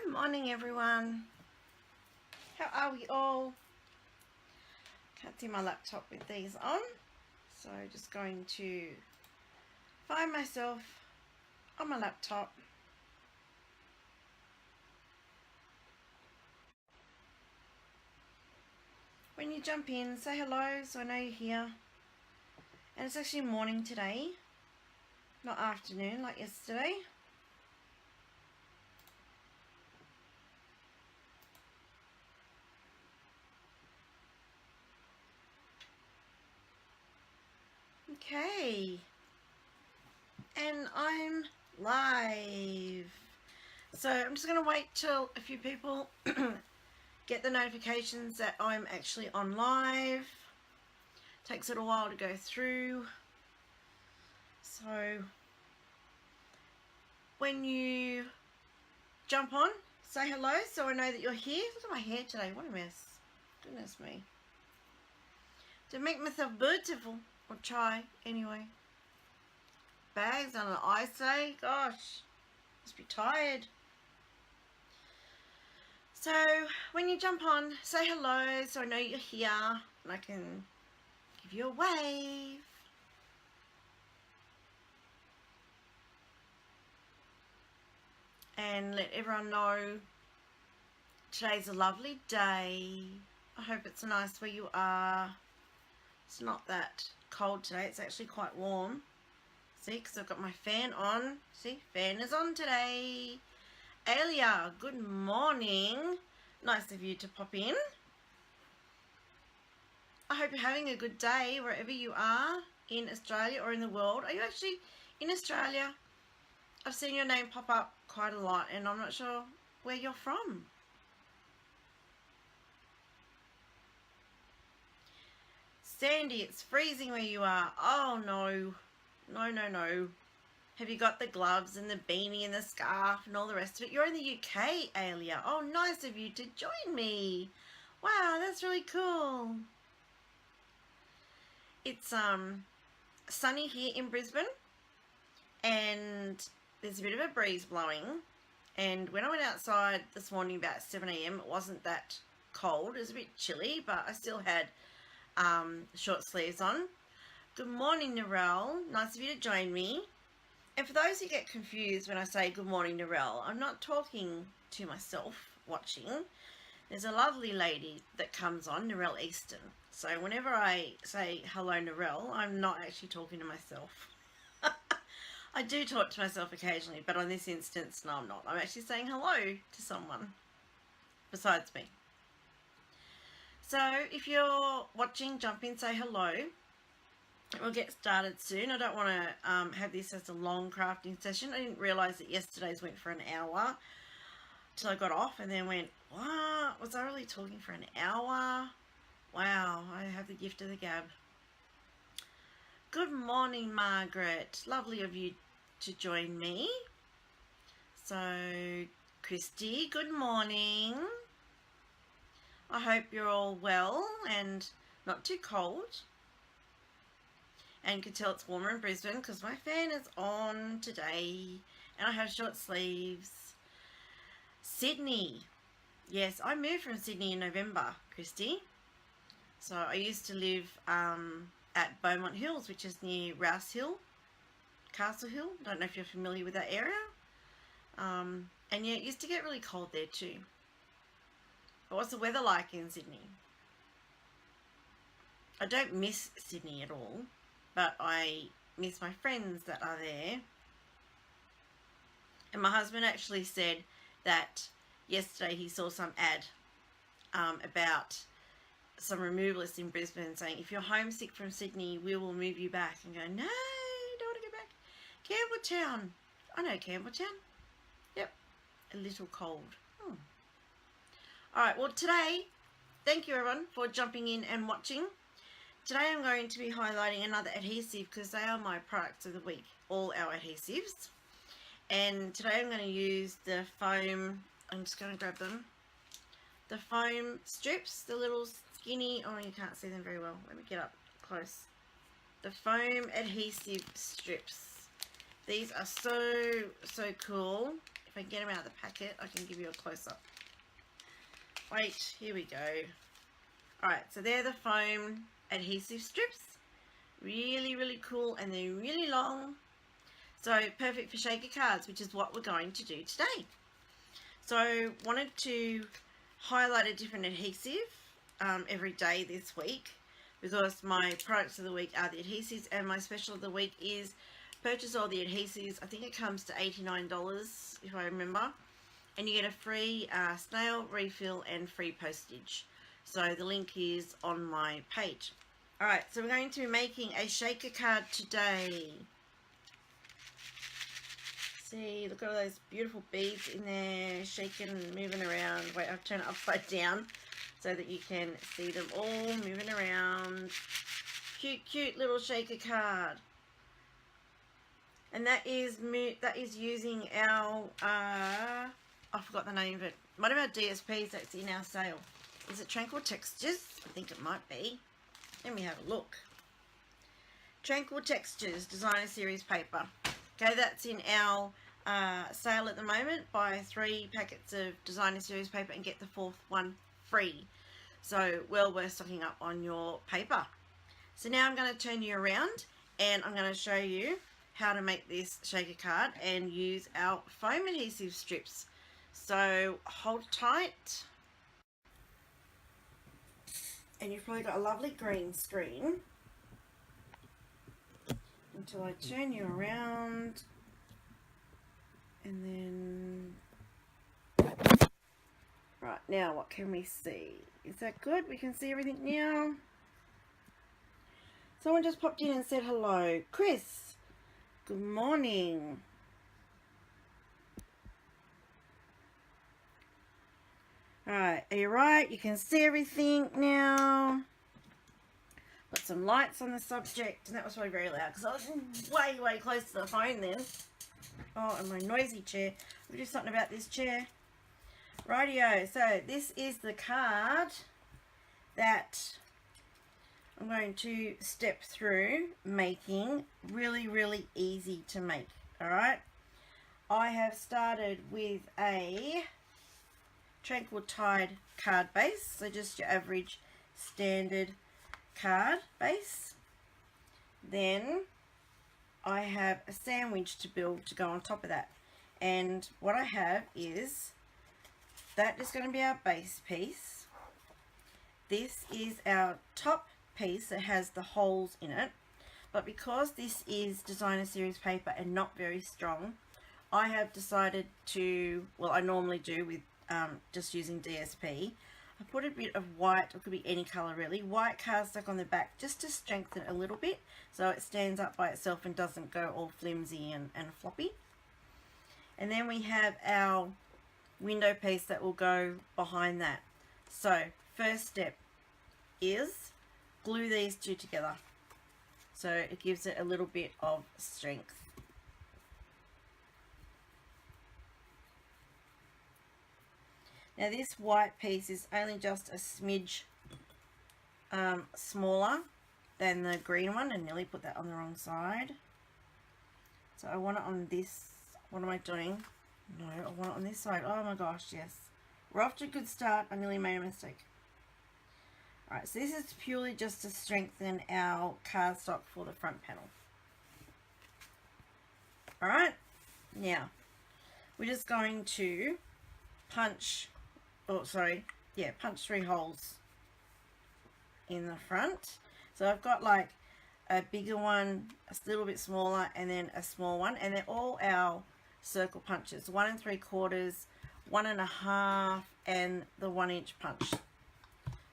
Good morning, everyone. How are we all? Can't see my laptop with these on, so just going to find myself on my laptop. When you jump in, say hello so I know you're here. And it's actually morning today, not afternoon like yesterday. Okay, and I'm live. So I'm just going to wait till a few people get the notifications that I'm actually on live. Takes it a while to go through. So when you jump on, say hello so I know that you're here. Look at my hair today, what a mess. Goodness me. To make myself beautiful, or try anyway. Bags on an eye say, gosh, must be tired. So when you jump on, say hello so I know you're here and I can give you a wave. And let everyone know today's a lovely day. I hope it's nice where you are. It's not that cold today, it's actually quite warm. See, because I've got my fan on. See, fan is on today. Alia, good morning. Nice of you to pop in. I hope you're having a good day wherever you are in Australia or in the world. Are you actually in Australia? I've seen your name pop up quite a lot and I'm not sure where you're from. Sandy, it's freezing where you are. Oh no. No. Have you got the gloves and the beanie and the scarf and all the rest of it? You're in the UK, Alia. Oh, nice of you to join me. Wow, that's really cool. It's sunny here in Brisbane and there's a bit of a breeze blowing, and when I went outside this morning about 7 AM it wasn't that cold. It was a bit chilly, but I still had short sleeves on. Good morning, Narelle. Nice of you to join me. And for those who get confused when I say good morning, Narelle, I'm not talking to myself watching. There's a lovely lady that comes on, Narelle Easton. So whenever I say hello, Narelle, I'm not actually talking to myself. I do talk to myself occasionally, but on this instance, no, I'm not. I'm actually saying hello to someone besides me. So if you're watching, jump in, say hello. We'll get started soon. I don't want to have this as a long crafting session. I didn't realise that yesterday's went for an hour till I got off and then went, what? Was I really talking for an hour? Wow, I have the gift of the gab. Good morning, Margaret. Lovely of you to join me. So, Christy, good morning. I hope you're all well and not too cold. And you can tell it's warmer in Brisbane because my fan is on today and I have short sleeves. Sydney. Yes, I moved from Sydney in November, Christy. So I used to live at Beaumont Hills, which is near Rouse Hill, Castle Hill. Don't know if you're familiar with that area. And yeah, it used to get really cold there too. But what's the weather like in Sydney? I don't miss Sydney at all, but I miss my friends that are there. And my husband actually said that yesterday he saw some ad about some removalists in Brisbane saying, if you're homesick from Sydney, we will move you back. And go, no, don't want to go back. Campbelltown. I know Campbelltown. Yep, a little cold. Alright, well today, thank you everyone for jumping in and watching. Today I'm going to be highlighting another adhesive because they are my products of the week, all our adhesives. And today I'm going to use the foam, I'm just going to grab them, the foam strips, the little skinny, oh you can't see them very well, let me get up close. The foam adhesive strips. These are so cool. If I can get them out of the packet, I can give you a close-up. Wait, here we go. Alright, so they're the foam adhesive strips. Really, really cool, and they're really long. So perfect for shaker cards, which is what we're going to do today. So wanted to highlight a different adhesive every day this week, because my products of the week are the adhesives, and my special of the week is purchase all the adhesives. I think it comes to $89 if I remember, and you get a free snail refill and free postage. So the link is on my page. Alright, so we're going to be making a shaker card today. See, look at all those beautiful beads in there, shaking and moving around. Wait, I've turned it upside down so that you can see them all moving around. Cute, cute little shaker card. And that is using our, I forgot the name of it. One of our DSPs that's in our sale. Is it Tranquil Textures? I think it might be. Let me have a look. Tranquil Textures Designer Series paper. Okay, that's in our sale at the moment. Buy 3 packets of Designer Series paper and get the 4th one free. So well worth stocking up on your paper. So now I'm going to turn you around and I'm going to show you how to make this shaker card and use our foam adhesive strips. So hold tight. And you've probably got a lovely green screen until I turn you around, and then right now what can we see? Is that good? We can see everything now. Someone just popped in and said hello. Chris, good morning. Alright, are you right? You can see everything now. Got some lights on the subject, and that was probably very loud because I was way, way close to the phone then. Oh, and my noisy chair. We'll do something about this chair. Rightio, so this is the card that I'm going to step through making. Really, really easy to make. Alright, I have started with a Tranquil Tide card base, so just your average standard card base. Then I have a sandwich to build to go on top of that, and what I have is that is going to be our base piece. This is our top piece that has the holes in it, but because this is Designer Series paper and not very strong, I have decided to, well, I normally do with just using DSP, I put a bit of white, or it could be any colour really, white cardstock on the back just to strengthen it a little bit so it stands up by itself and doesn't go all flimsy and floppy. And then we have our window piece that will go behind that. So first step is glue these two together so it gives it a little bit of strength. Now this white piece is only just a smidge smaller than the green one, and nearly put that on the wrong side. So I want it on this, what am I doing? No, I want it on this side. Oh my gosh, yes. We're off to a good start. I nearly made a mistake. Alright, so this is purely just to strengthen our cardstock for the front panel. Alright, now we're just going to punch, punch 3 holes in the front. So I've got like a bigger one, a little bit smaller, and then a small one, and they're all our circle punches, 1 3/4, 1 1/2, and the 1 inch punch.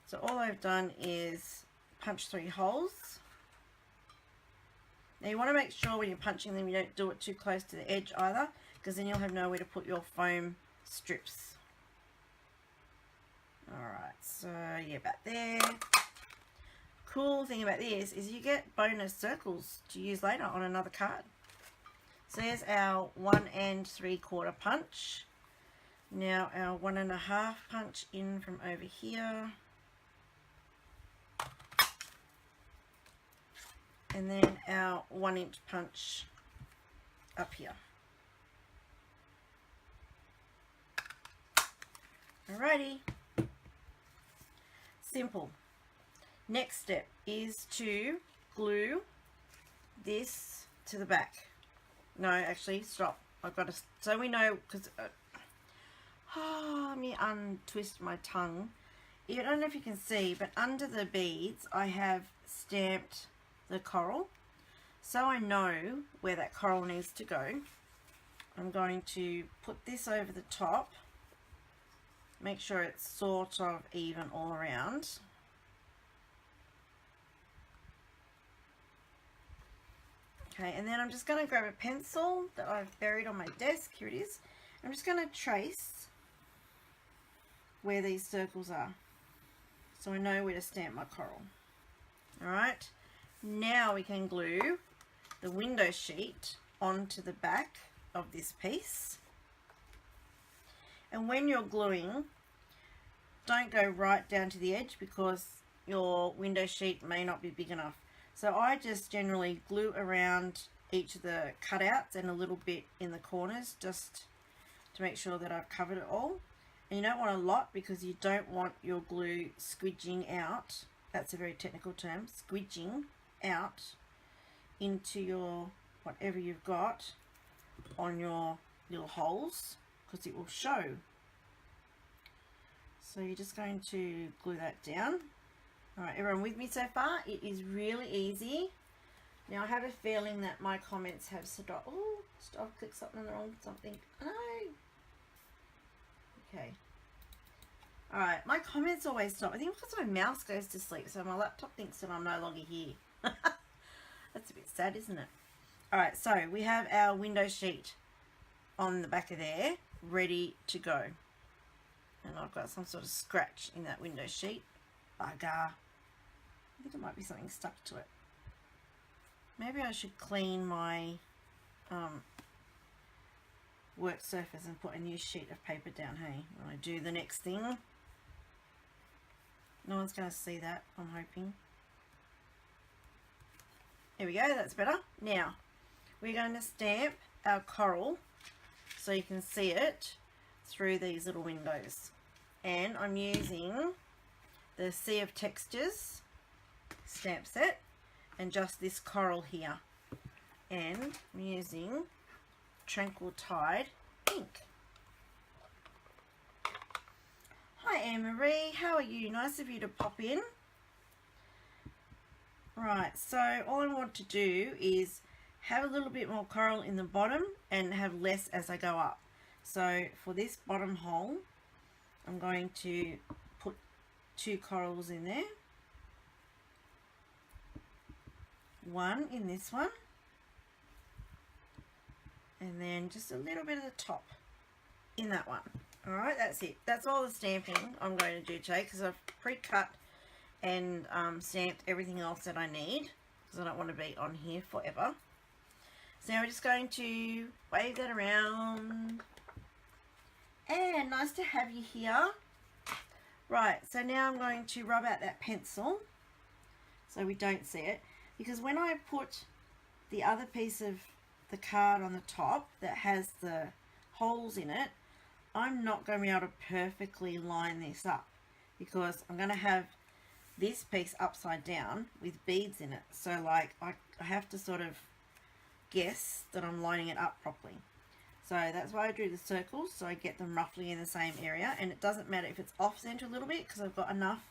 So all I've done is punch 3 holes. Now you want to make sure when you're punching them you don't do it too close to the edge either, because then you'll have nowhere to put your foam strips. Alright, so yeah, about there. Cool thing about this is you get bonus circles to use later on another card. So there's our 1 3/4 punch. Now our 1 1/2 punch in from over here. And then our 1 inch punch up here. Alrighty. Simple. Next step is to glue this to the back. No, actually, stop. I've got to, so we know, because, let me untwist my tongue. I don't know if you can see, but under the beads, I have stamped the coral. So I know where that coral needs to go. I'm going to put this over the top. Make sure it's sort of even all around. Okay, and then I'm just going to grab a pencil that I've buried on my desk. Here it is. I'm just going to trace where these circles are, so I know where to stamp my coral. Alright, now we can glue the window sheet onto the back of this piece. And when you're gluing, don't go right down to the edge because your window sheet may not be big enough. So I just generally glue around each of the cutouts and a little bit in the corners just to make sure that I've covered it all. And you don't want a lot because you don't want your glue squidging out. That's a very technical term, squidging out into your whatever you've got on your little holes, because it will show. So you're just going to glue that down. Alright, everyone with me so far? It is really easy. Now I have a feeling that my comments have stopped. Oh, stop, click something on the wrong something. No. Okay. Alright, my comments always stop. I think because my mouse goes to sleep, so my laptop thinks that I'm no longer here. That's a bit sad, isn't it? Alright, so we have our window sheet on the back of there, ready to go. And I've got some sort of scratch in that window sheet. Bugger. I think it might be something stuck to it. Maybe I should clean my work surface and put a new sheet of paper down, hey, when I do the next thing. No one's going to see that, I'm hoping. There we go, that's better. Now, we're going to stamp our coral so you can see it through these little windows. And I'm using the Sea of Textures stamp set and just this coral here. And I'm using Tranquil Tide ink. Hi Anne-Marie, how are you? Nice of you to pop in. Right, so all I want to do is have a little bit more coral in the bottom and have less as I go up. So for this bottom hole, I'm going to put 2 corals in there. One in this one. And then just a little bit of the top in that one. Alright, that's it. That's all the stamping I'm going to do today because I've pre-cut and stamped everything else that I need because I don't want to be on here forever. So now we're just going to wave that around. And nice to have you here. Right, so now I'm going to rub out that pencil so we don't see it, because when I put the other piece of the card on the top that has the holes in it, I'm not going to be able to perfectly line this up because I'm going to have this piece upside down with beads in it. So like I have to sort of guess that I'm lining it up properly. So that's why I drew the circles, so I get them roughly in the same area, and it doesn't matter if it's off center a little bit because I've got enough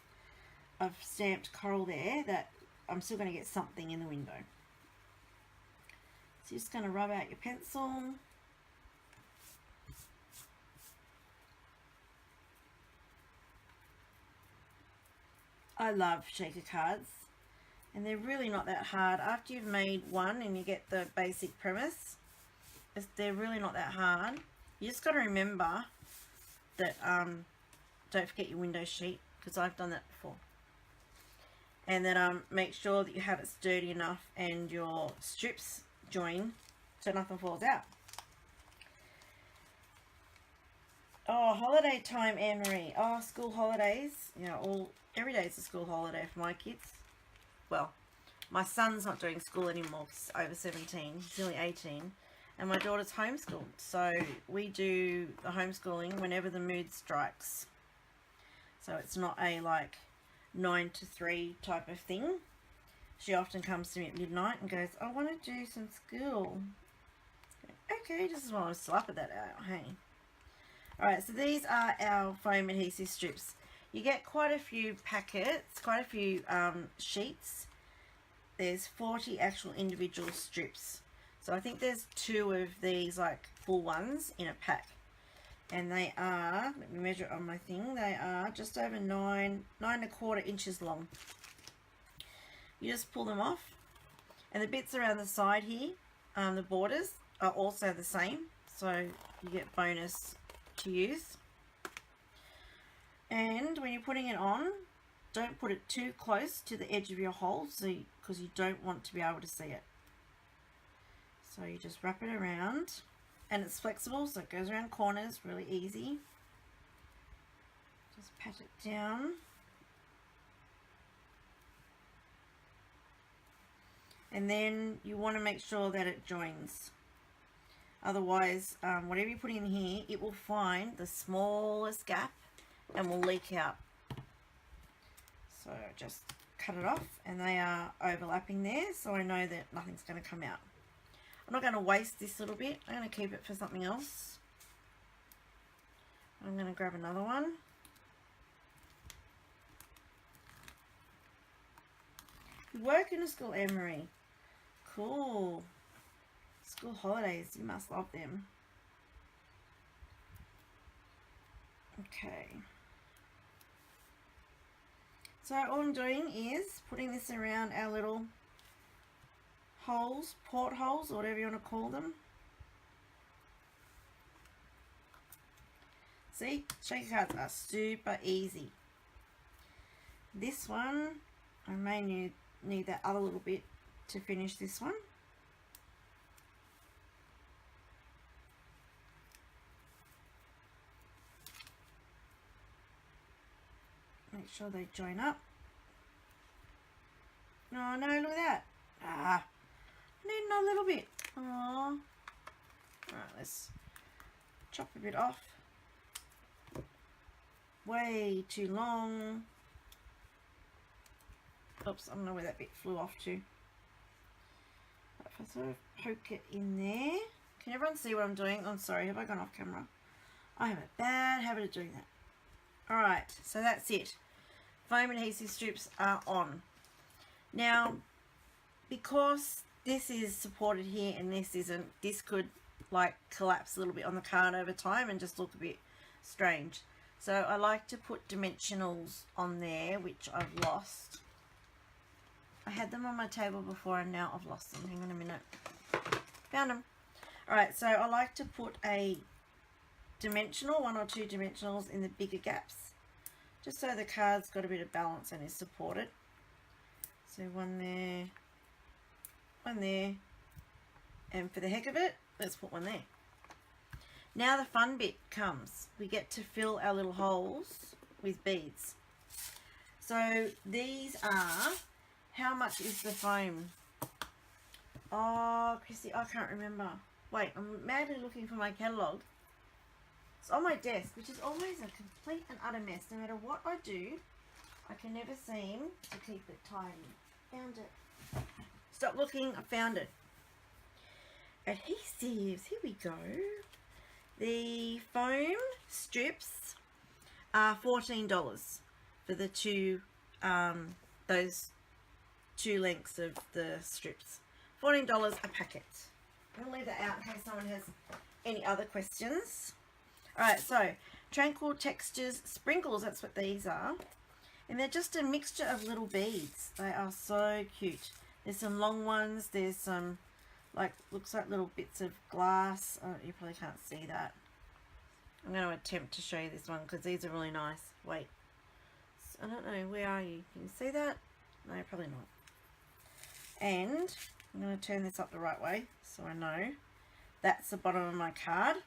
of stamped coral there that I'm still going to get something in the window. So you're just going to rub out your pencil. I love shaker cards, and they're really not that hard. After you've made one and you get the basic premise, they're really not that hard. You just got to remember that don't forget your window sheet, because I've done that before. And then make sure that you have it sturdy enough and your strips join so nothing falls out. Oh, holiday time, Anne-Marie. Oh, school holidays. You know, every day is a school holiday for my kids. Well, my son's not doing school anymore. He's over 17. He's nearly 18. And my daughter's homeschooled. So we do the homeschooling whenever the mood strikes. So it's not a like 9 to 3 type of thing. She often comes to me at midnight and goes, I want to do some school. Okay, just want to slap that out, hey. Alright, so these are our foam adhesive strips. You get quite a few packets, quite a few sheets. There's 40 actual individual strips. So I think there's 2 of these like full ones in a pack. And they are, let me measure it on my thing, they are just over 9.25 inches long. You just pull them off. And the bits around the side here, the borders, are also the same. So you get bonus to use. And when you're putting it on, don't put it too close to the edge of your hole, because you don't want to be able to see it. So you just wrap it around, and it's flexible, so it goes around corners really easy. Just pat it down. And then you want to make sure that it joins. Otherwise, whatever you're putting in here, it will find the smallest gap and will leak out. So just cut it off, and they are overlapping there, so I know that nothing's going to come out. I'm not going to waste this little bit. I'm going to keep it for something else. I'm going to grab another one. You work in a school, Anne-Marie. Cool. School holidays, you must love them. Okay. So all I'm doing is putting this around our little holes, portholes, or whatever you want to call them. See, shaker cards are super easy. This one, I may need that other little bit to finish this one. Make sure they join up. Oh no, look at that. I need another little bit. Oh. Alright, let's chop a bit off. Way too long. Oops, I don't know where that bit flew off to. If I sort of poke it in there. Can everyone see what I'm doing? I'm sorry, have I gone off camera? I have a bad habit of doing that. Alright, so that's it. Foam adhesive strips are on. Now, because this is supported here and this isn't, this could like collapse a little bit on the card over time and just look a bit strange. So I like to put dimensionals on there, which I've lost. I had them on my table before and now I've lost them. Hang on a minute. Found them. Alright, so I like to put a dimensional, 1 or 2 dimensionals in the bigger gaps, just so the card's got a bit of balance and is supported. So one there, and for the heck of it, let's put one there. Now the fun bit comes. We get to fill our little holes with beads. So these are, how much is the foam? Oh, Chrissy, I can't remember. Wait, I'm madly looking for my catalogue. It's on my desk, which is always a complete and utter mess. No matter what I do, I can never seem to keep it tidy. Found it. Stop looking, I found it. Adhesives, here we go. The foam strips are $14 for the those 2 lengths of the strips. $14 a packet. I'm going to leave that out in case someone has any other questions. Alright, so Tranquil Textures Sprinkles, that's what these are. And they're just a mixture of little beads. They are so cute. There's some long ones, there's some, like, looks like little bits of glass. Oh, you probably can't see that. I'm going to attempt to show you this one because these are really nice. Wait. I don't know, where are you? Can you see that? No, probably not. And I'm going to turn this up the right way so I know. That's the bottom of my card.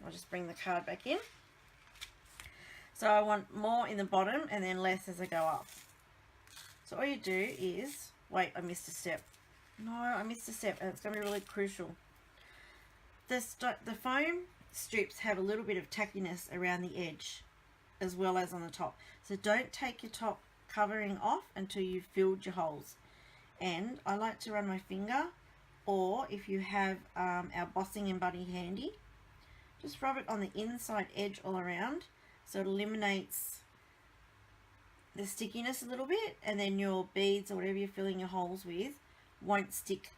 I'll just bring the card back in. So I want more in the bottom and then less as I go up. So all you do is, wait, I missed a step. No, I missed a step and it's going to be really crucial. The foam strips have a little bit of tackiness around the edge. as well as on the top. So don't take your top covering off until you've filled your holes. And I like to run my finger, or if you have our bossing and buddy handy, just rub it on the inside edge all around so it eliminates the stickiness a little bit, and then your beads or whatever you're filling your holes with won't stick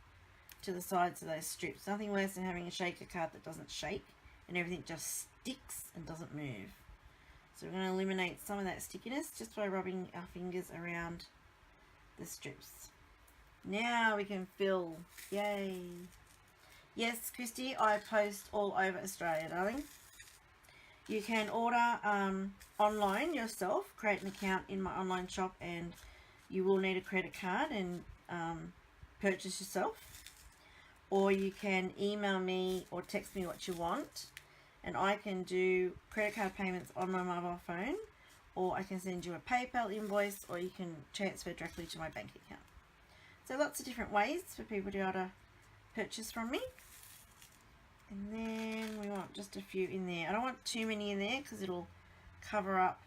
to the sides of those strips. Nothing worse than having a shaker card that doesn't shake and everything just sticks and doesn't move. So we're going to eliminate some of that stickiness just by rubbing our fingers around the strips. Now we can fill. Yay! Yes, Christy, I post all over Australia, darling. You can order online yourself, create an account in my online shop, and you will need a credit card and purchase yourself. Or you can email me or text me what you want, and I can do credit card payments on my mobile phone, or I can send you a PayPal invoice, or you can transfer directly to my bank account. So lots of different ways for people to be able to purchase from me. And then we want just a few in there. I don't want too many in there because it'll cover up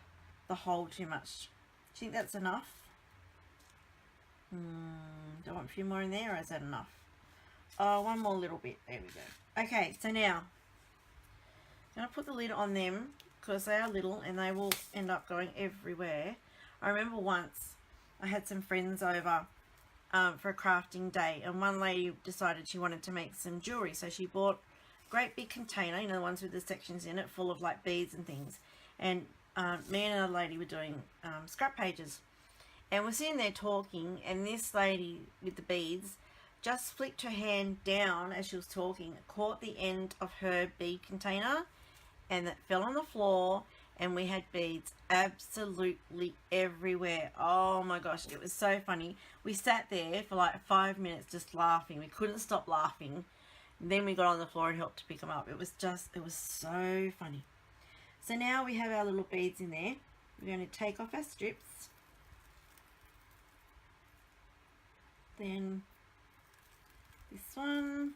the hole too much. Do you think that's enough? Do I want a few more in there, or is that enough? Oh, one more little bit. There we go. Okay, so now I'm going to put the lid on them because they are little and they will end up going everywhere. I remember once I had some friends over for a crafting day, and one lady decided she wanted to make some jewelry, so she bought a great big container, you know, the ones with the sections in it, full of like beads and things. And me and another lady were doing scrap pages, and we're sitting there talking, and this lady with the beads just flicked her hand down as she was talking, caught the end of her bead container, and it fell on the floor, and we had beads absolutely everywhere. Oh my gosh, it was so funny. We sat there for like 5 minutes just laughing. We couldn't stop laughing. And then we got on the floor and helped to pick them up. It was so funny. So now we have our little beads in there. We're going to take off our strips. Then this one.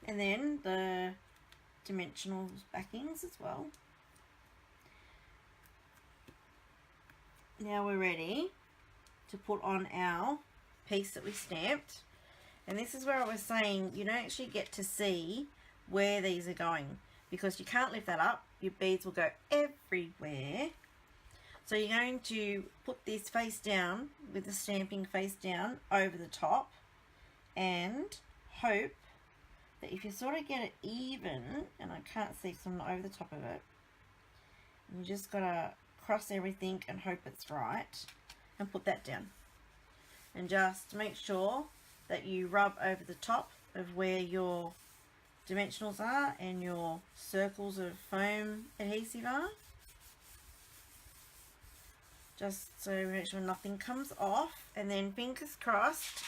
And then the dimensional backings as well. Now we're ready to put on our piece that we stamped. And this is where I was saying you don't actually get to see where these are going because you can't lift that up. Your beads will go everywhere. So you're going to put this face down with the stamping face down over the top and hope that if you sort of get it even, and I can't see because I'm not over the top of it, you just got to cross everything and hope it's right and put that down. And just make sure that you rub over the top of where your dimensionals are and your circles of foam adhesive are. Just so we make sure nothing comes off, and then fingers crossed.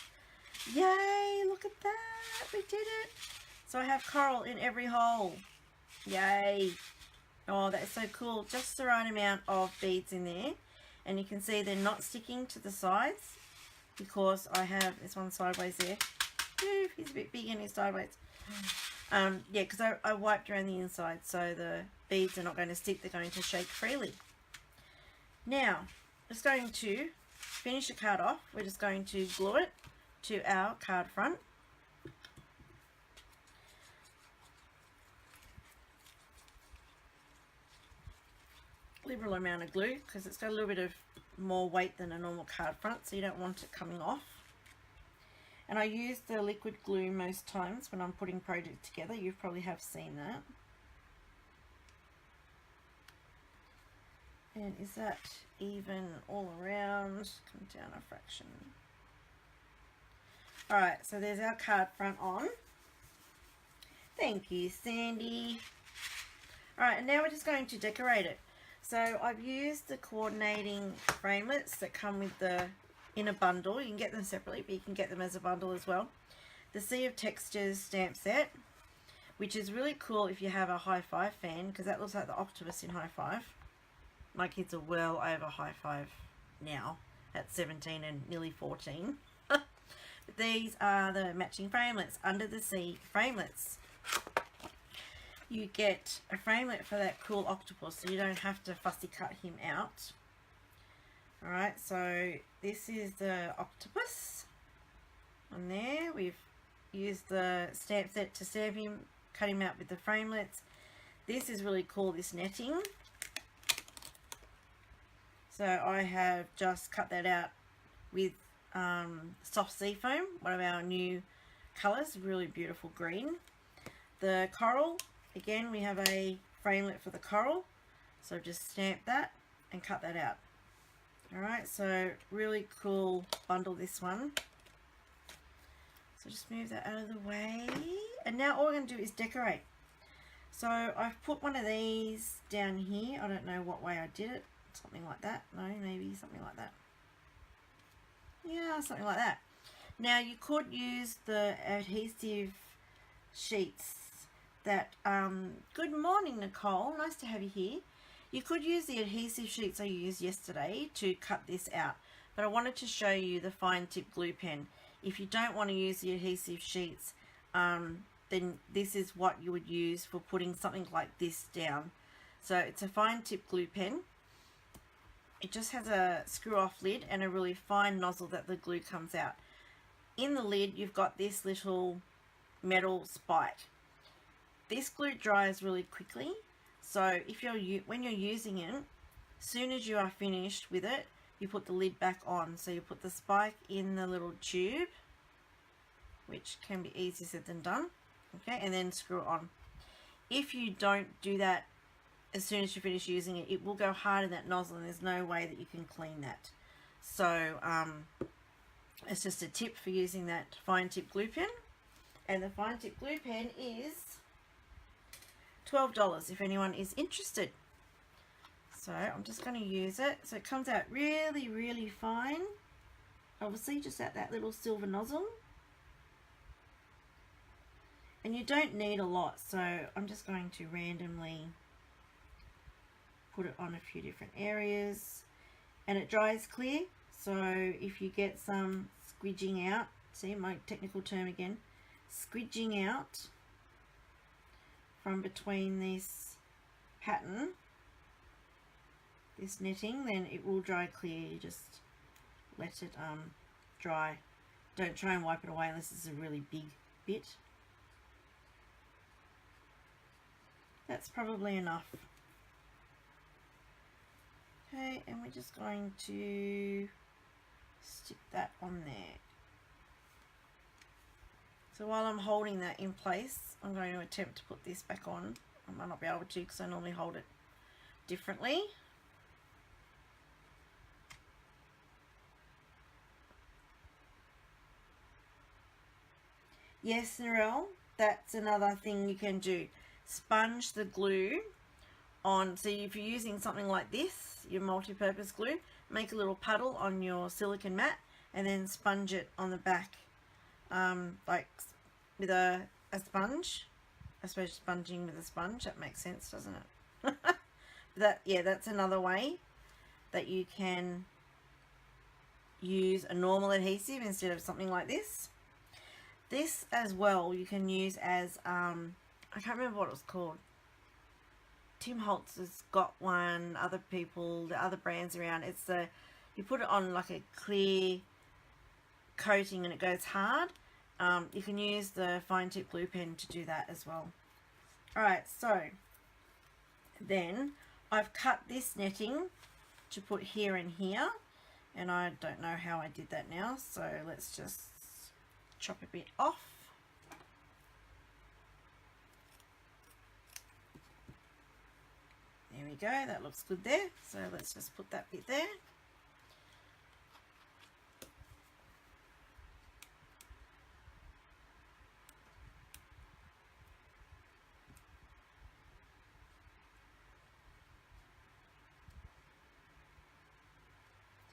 Yay, look at that, we did it. So I have coral in every hole. Yay. Oh, that's so cool. Just the right amount of beads in there. And you can see they're not sticking to the sides because I have this one sideways there. Ooh, he's a bit big and he's sideways. Yeah, because I wiped around the inside, so the beads are not going to stick. They're going to shake freely. Now, just going to finish the card off. We're just going to glue it to our card front. Liberal amount of glue because it's got a little bit of more weight than a normal card front, so you don't want it coming off. And I use the liquid glue most times when I'm putting projects together. You probably have seen that. And is that even all around? Come down a fraction. Alright, so there's our card front on. Thank you, Sandy. Alright, and now we're just going to decorate it. So I've used the coordinating framelits that come with in a bundle. You can get them separately, but you can get them as a bundle as well. The Sea of Textures stamp set, which is really cool if you have a high five fan, because that looks like the octopus in high five. My kids are well over high five now at 17 and nearly 14. these are the matching framelits, under the sea framelits. You get a framelit for that cool octopus, so you don't have to fussy cut him out. Alright, so this is the octopus on there. We've used the stamp set to stamp him, cut him out with the framelits. This is really cool, this netting. So I have just cut that out with soft sea foam, one of our new colours, really beautiful green. The coral, again we have a framelit for the coral, so just stamp that and cut that out. Alright, so really cool bundle, this one. So just move that out of the way, and now all we're going to do is decorate. So I've put one of these down here. I don't know what way I did it, something like that. No, maybe something like that. Yeah, something like that. Now you could use the adhesive sheets that, good morning Nicole, nice to have you here. You could use the adhesive sheets I used yesterday to cut this out, but I wanted to show you the fine tip glue pen. If you don't want to use the adhesive sheets, then this is what you would use for putting something like this down. So it's a fine tip glue pen. It just has a screw off lid and a really fine nozzle that the glue comes out. In the lid you've got this little metal spike. This glue dries really quickly, so if when you're using it, as soon as you are finished with it, you put the lid back on. So you put the spike in the little tube, which can be easier said than done, okay, and then screw it on. If you don't do that as soon as you finish using it, it will go hard in that nozzle and there's no way that you can clean that. So it's just a tip for using that fine tip glue pen. And the fine tip glue pen is $12 if anyone is interested. So I'm just going to use it. So it comes out really, really fine. Obviously just at that little silver nozzle. And you don't need a lot, so I'm just going to randomly put it on a few different areas. And it dries clear, so if you get some squidging out, see my technical term again, squidging out from between this pattern, this netting, then it will dry clear. You just let it dry. Don't try and wipe it away unless it's a really big bit. That's probably enough. Okay, and we're just going to stick that on there. So while I'm holding that in place, I'm going to attempt to put this back on. I might not be able to because I normally hold it differently. Yes, Narelle, that's another thing you can do. Sponge the glue on, so if you're using something like this, your multi-purpose glue, make a little puddle on your silicone mat and then sponge it on the back, like with a sponge. I suppose sponging with a sponge, that makes sense, doesn't it? Yeah, that's another way that you can use a normal adhesive instead of something like this. This as well you can use as, I can't remember what it was called. Tim Holtz has got one, other people, the other brands around. It's the, you put it on like a clear coating and it goes hard. You can use the fine tip glue pen to do that as well. Alright, so then I've cut this netting to put here and here, and I don't know how I did that now, so let's just chop a bit off. There we go, that looks good there. So let's just put that bit there.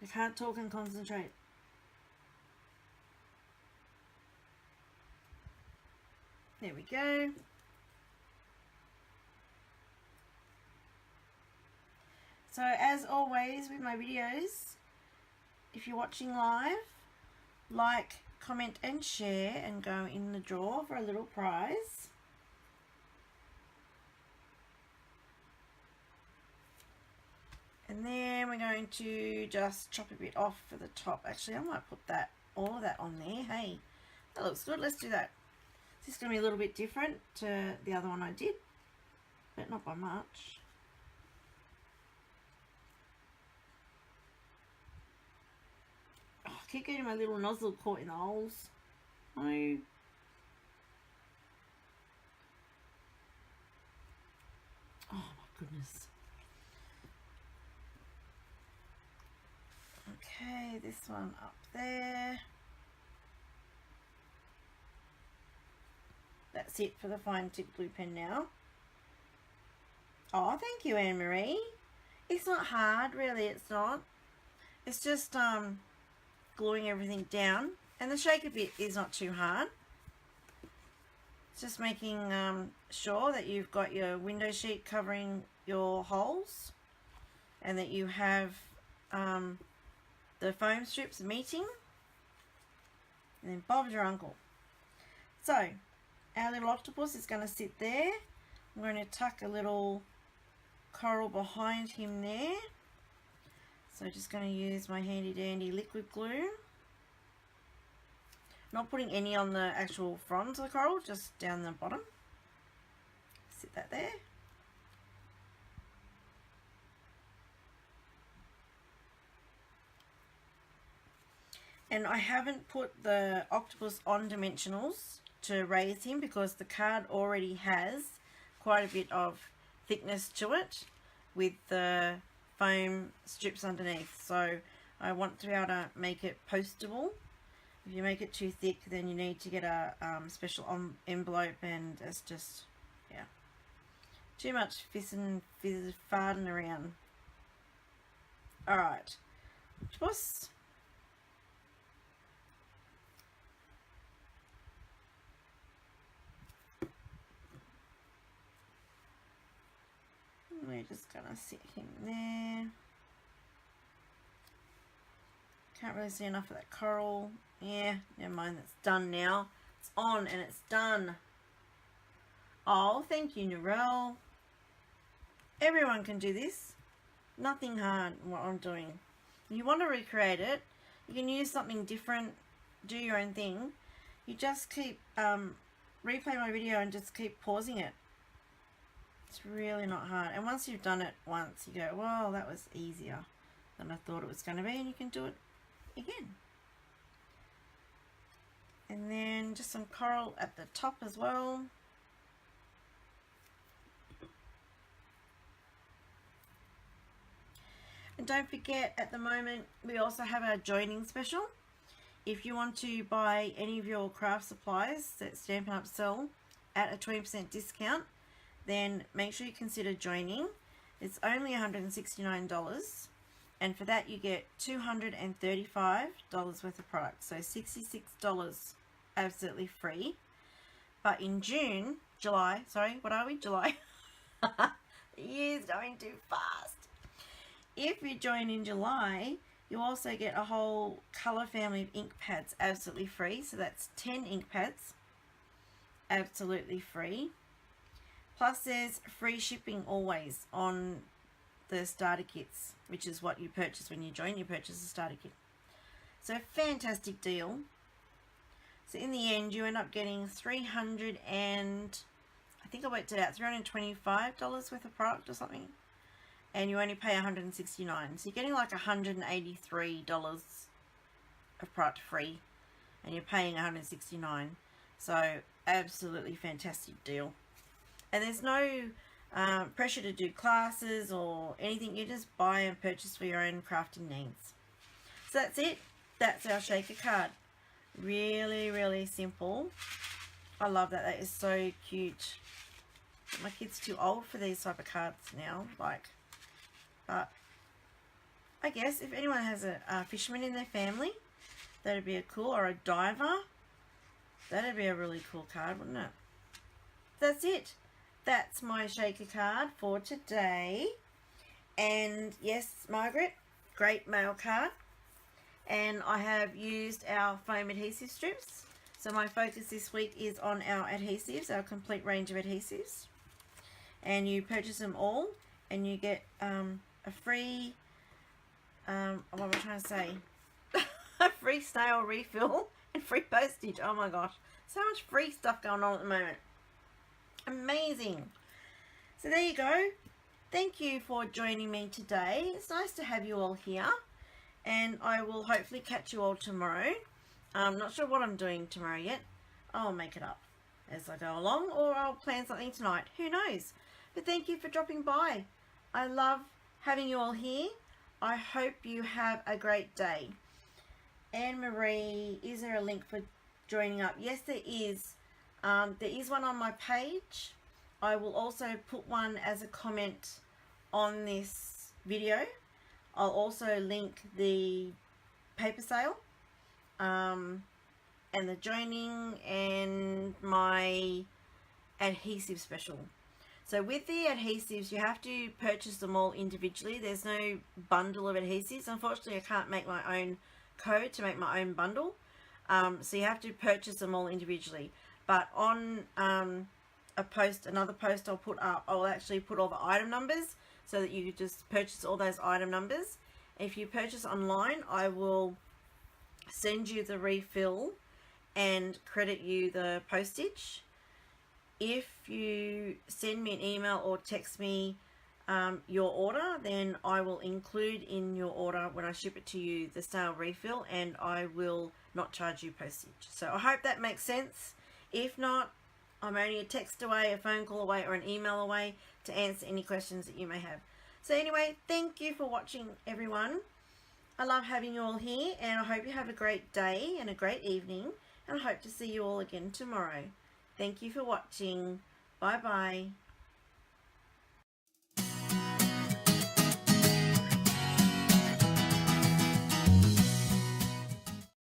I can't talk and concentrate. There we go. So as always with my videos, if you're watching live, like, comment and share and go in the drawer for a little prize. And then we're going to just chop a bit off for the top. Actually, I might put that, all of that on there. Hey, that looks good. Let's do that. This is going to be a little bit different to the other one I did, but not by much. Oh, I keep getting my little nozzle caught in the holes. No. Oh my goodness. Okay, this one up there. That's it for the fine tip glue pen now. Oh, thank you, Anne-Marie. It's not hard, really, it's not. It's just gluing everything down. And the shaker bit is not too hard. It's just making sure that you've got your window sheet covering your holes. And that you have the foam strips meeting. And then Bob's your uncle. So, our little octopus is going to sit there. I'm going to tuck a little coral behind him there. So just going to use my handy dandy liquid glue. Not putting any on the actual front of the coral, just down the bottom. Sit that there. And I haven't put the octopus on dimensionals to raise him because the card already has quite a bit of thickness to it with the foam strips underneath. So I want to be able to make it postable. If you make it too thick, then you need to get a special envelope, and it's just, yeah, too much farting around. Alright, octopus. We're just going to sit him there. Can't really see enough of that coral. Yeah, never mind, that's done now. It's on and it's done. Oh, thank you, Narelle. Everyone can do this. Nothing hard what I'm doing. If you want to recreate it, you can use something different, do your own thing. You just keep, replay my video and just keep pausing it. It's really not hard, and once you've done it once, you go, well, that was easier than I thought it was going to be, and you can do it again. And then just some coral at the top as well. And don't forget, at the moment we also have our joining special. If you want to buy any of your craft supplies that Stampin' Up! Sell at a 20% discount, then make sure you consider joining. It's only $169, and for that you get $235 worth of product, so $66 absolutely free. But in July, the year's going too fast. If you join in July, you also get a whole colour family of ink pads absolutely free, so that's 10 ink pads absolutely free. Plus there's free shipping always on the starter kits, which is what you purchase when you join. You purchase a starter kit. So fantastic deal. So in the end you end up getting $325 worth of product or something. And you only pay $169. So you're getting like $183 of product free. And you're paying $169. So absolutely fantastic deal. And there's no pressure to do classes or anything. You just buy and purchase for your own crafting needs. So that's it. That's our shaker card. Really, really simple. I love that. That is so cute. My kid's too old for these type of cards now. But I guess if anyone has a fisherman in their family, that'd be a cool, or a diver. That'd be a really cool card, wouldn't it? That's it. That's my shaker card for today. And yes, Margaret, great mail card. and I have used our foam adhesive strips. So my focus this week is on our adhesives, our complete range of adhesives. And you purchase them all and you get a free, what am I trying to say? A free snail refill and free postage. Oh my gosh, so much free stuff going on at the moment. Amazing. So there you go. Thank you for joining me today. It's nice to have you all here, and I will hopefully catch you all tomorrow. I'm not sure what I'm doing tomorrow yet. I'll make it up as I go along, or I'll plan something tonight. Who knows? But thank you for dropping by. I love having you all here. I hope you have a great day. Anne-Marie, is there a link for joining up? Yes, there is. There is one on my page. I will also put one as a comment on this video. I'll also link the paper sale and the joining and my adhesive special. So with the adhesives, you have to purchase them all individually. There's no bundle of adhesives. Unfortunately, I can't make my own code to make my own bundle. So you have to purchase them all individually. But on another post I'll put up, I'll actually put all the item numbers so that you just purchase all those item numbers. If you purchase online, I will send you the refill and credit you the postage. If you send me an email or text me your order, then I will include in your order when I ship it to you the sale refill, and I will not charge you postage. So I hope that makes sense. If not, I'm only a text away, a phone call away, or an email away to answer any questions that you may have. So anyway, thank you for watching, everyone. I love having you all here, and I hope you have a great day and a great evening, and I hope to see you all again tomorrow. Thank you for watching. Bye bye.